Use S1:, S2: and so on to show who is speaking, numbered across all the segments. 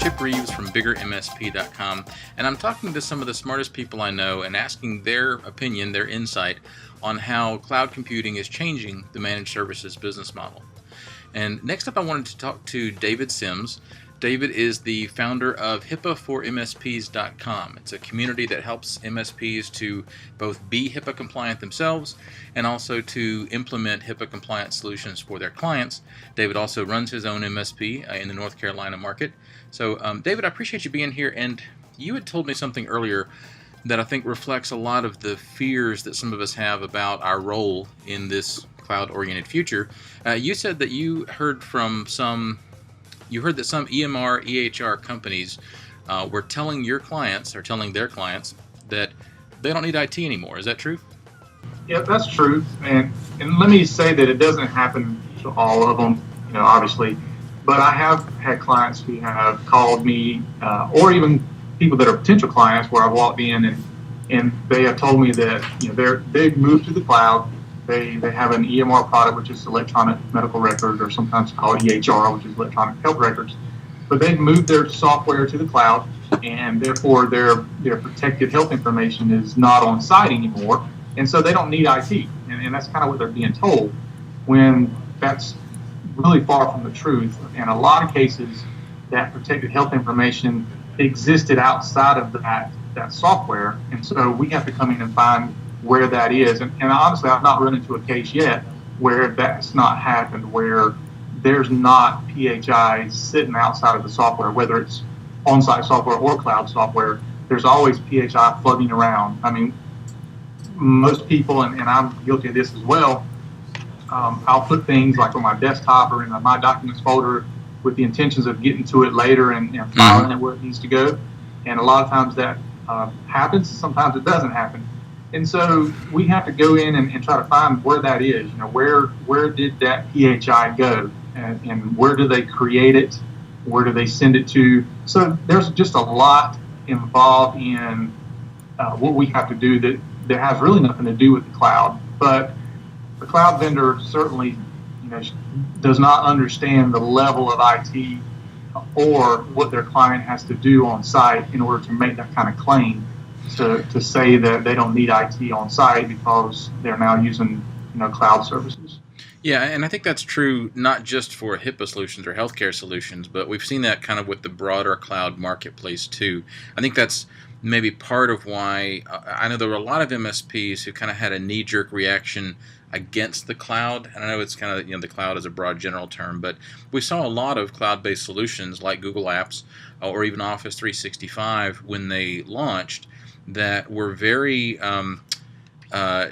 S1: Chip Reaves from BiggerMSP.com, and I'm talking to some of the smartest people I know and asking their opinion, their insight on how cloud computing is changing the managed services business model. And next up, I wanted to talk to David Sims. David is the founder of HIPAA4MSPs.com. It's a community that helps MSPs to both be HIPAA compliant themselves and also to implement HIPAA compliant solutions for their clients. David also runs his own MSP in the North Carolina market. So, David, I appreciate you being here. And you had told me something earlier that I think reflects a lot of the fears that some of us have about our role in this cloud-oriented future. You said that you heard that some EMR, EHR companies were telling your clients or telling their clients that they don't need IT anymore. Is that true?
S2: Yeah, that's true. And let me say that it doesn't happen to all of them, obviously. But I have had clients who have called me, or even people that are potential clients where I've walked in and they have told me that they've moved to the cloud. They have an EMR product, which is electronic medical record, or sometimes called EHR, which is electronic health records. But they've moved their software to the cloud, and therefore their protected health information is not on site anymore, and so they don't need IT. And that's kind of what they're being told, when that's really far from the truth. In a lot of cases, that protected health information existed outside of that software, and so we have to come in and find where that is. And honestly, I've not run into a case yet where that's not happened, where there's not PHI sitting outside of the software, whether it's on-site software or cloud software. There's always PHI floating around. I mean, most people, and I'm guilty of this as well, I'll put things like on my desktop or in my documents folder with the intentions of getting to it later and filing it where it needs to go. And a lot of times that happens, sometimes it doesn't happen. And so we have to go in and try to find where that is. Where did that PHI go, and where do they create it? Where do they send it to? So there's just a lot involved in what we have to do that has really nothing to do with the cloud. But the cloud vendor certainly, does not understand the level of IT or what their client has to do on site in order to make that kind of claim. To say that they don't need IT on site because they're now using cloud services.
S1: Yeah, and I think that's true not just for HIPAA solutions or healthcare solutions, but we've seen that kind of with the broader cloud marketplace too. I think that's maybe part of why I know there were a lot of MSPs who kind of had a knee-jerk reaction against the cloud. And I know it's kind of, the cloud is a broad general term, but we saw a lot of cloud-based solutions like Google Apps or even Office 365 when they launched that were very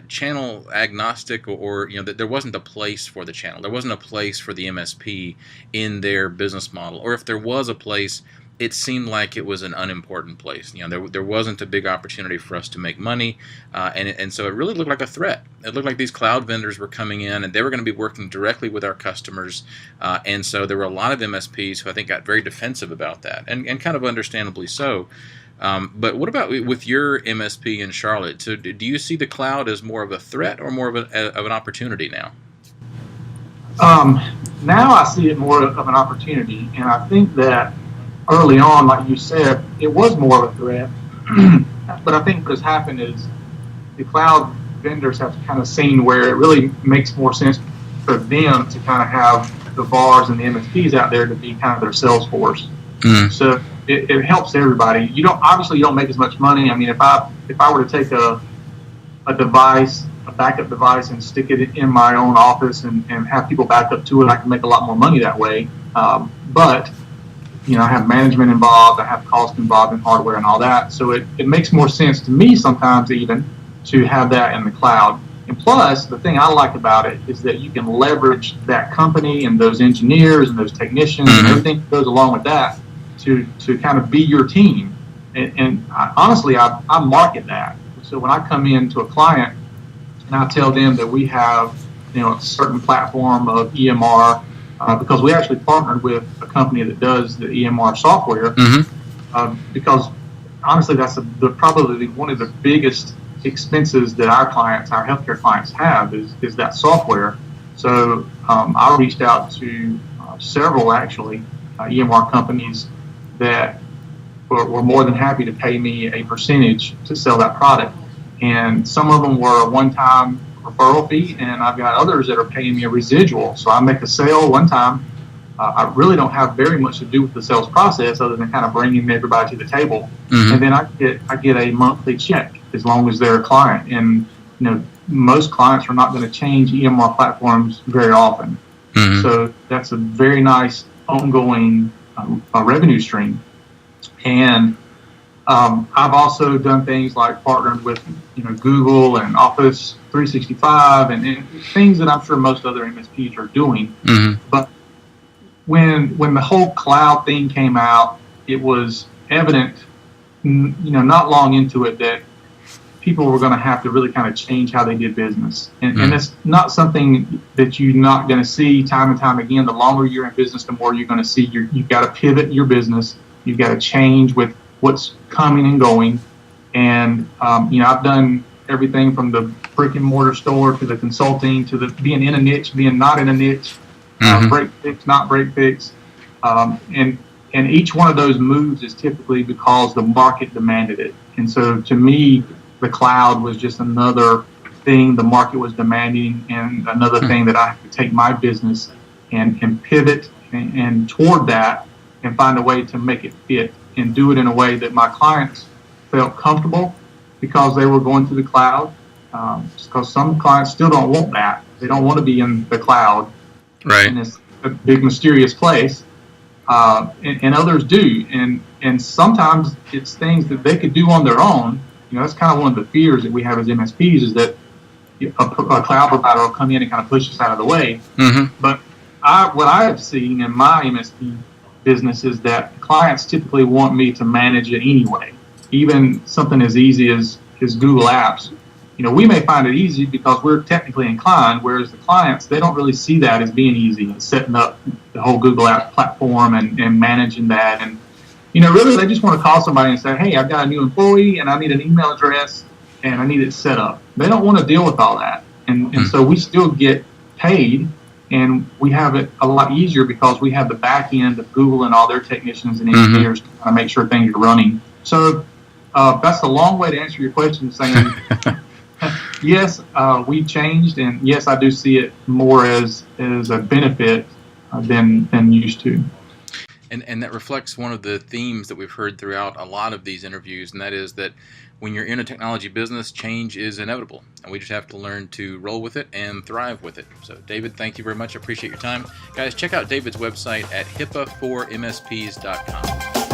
S1: channel agnostic, or that there wasn't a place for the channel. There wasn't a place for the MSP in their business model, or if there was a place, it seemed like it was an unimportant place. There wasn't a big opportunity for us to make money, and so it really looked like a threat. It looked like these cloud vendors were coming in and they were going to be working directly with our customers, and so there were a lot of MSPs who I think got very defensive about that, and kind of understandably so. But what about with your MSP in Charlotte? So do you see the cloud as more of a threat or more of an opportunity now?
S2: Now I see it more of an opportunity, and I think that early on, like you said, it was more of a threat. But I think what has happened is the cloud vendors have kind of seen where it really makes more sense for them to kind of have the VARs and the MSPs out there to be kind of their sales force. So it helps everybody. You don't make as much money. I mean, if I were to take a backup device and stick it in my own office and have people back up to it, I can make a lot more money that way. But I have management involved, I have cost involved in hardware and all that. So it makes more sense to me sometimes even to have that in the cloud. And plus, the thing I like about it is that you can leverage that company and those engineers and those technicians and everything that goes along with that to kind of be your team. And honestly, I market that. So when I come into a client and I tell them that we have a certain platform of EMR, because we actually partnered with a company that does the EMR software, because honestly, that's probably one of the biggest expenses that our healthcare clients have is that software. So I reached out to several actually EMR companies that were more than happy to pay me a percentage to sell that product. And some of them were a one-time referral fee, and I've got others that are paying me a residual. So I make a sale one time. I really don't have very much to do with the sales process other than kind of bringing everybody to the table. And then I get a monthly check as long as they're a client. And most clients are not going to change EMR platforms very often. So that's a very nice ongoing revenue stream. And I've also done things like partnered with Google and Office 365 and things that I'm sure most other MSPs are doing. But when the whole cloud thing came out, it was evident, not long into it, that people were going to have to really kind of change how they did business. And it's not something that you're not going to see time and time again. The longer you're in business, the more you're going to see you've got to pivot your business. You've got to change with what's coming and going. And, I've done everything from the brick and mortar store to the consulting to the being in a niche, being not in a niche, break fix, not break fix. And each one of those moves is typically because the market demanded it. And so to me, the cloud was just another thing the market was demanding and another thing that I have to take my business and pivot and toward that and find a way to make it fit and do it in a way that my clients felt comfortable because they were going to the cloud. Because some clients still don't want that. They don't want to be in the cloud.
S1: Right.
S2: And it's a big mysterious place. And others do. And sometimes it's things that they could do on their own. That's kind of one of the fears that we have as MSPs is that a cloud provider will come in and kind of push us out of the way. But what I have seen in my MSP business is that clients typically want me to manage it anyway. Even something as easy as Google Apps. We may find it easy because we're technically inclined, whereas the clients, they don't really see that as being easy and setting up the whole Google Apps platform and managing that. And really, they just want to call somebody and say, hey, I've got a new employee and I need an email address and I need it set up. They don't want to deal with all that. And so we still get paid and we have it a lot easier because we have the back end of Google and all their technicians and engineers to kind of make sure things are running. So that's a long way to answer your question, saying, yes, we've changed. And yes, I do see it more as a benefit than used to.
S1: And that reflects one of the themes that we've heard throughout a lot of these interviews, and that is that when you're in a technology business, change is inevitable, and we just have to learn to roll with it and thrive with it. So, David, thank you very much. I appreciate your time. Guys, check out David's website at HIPAA4MSPs.com.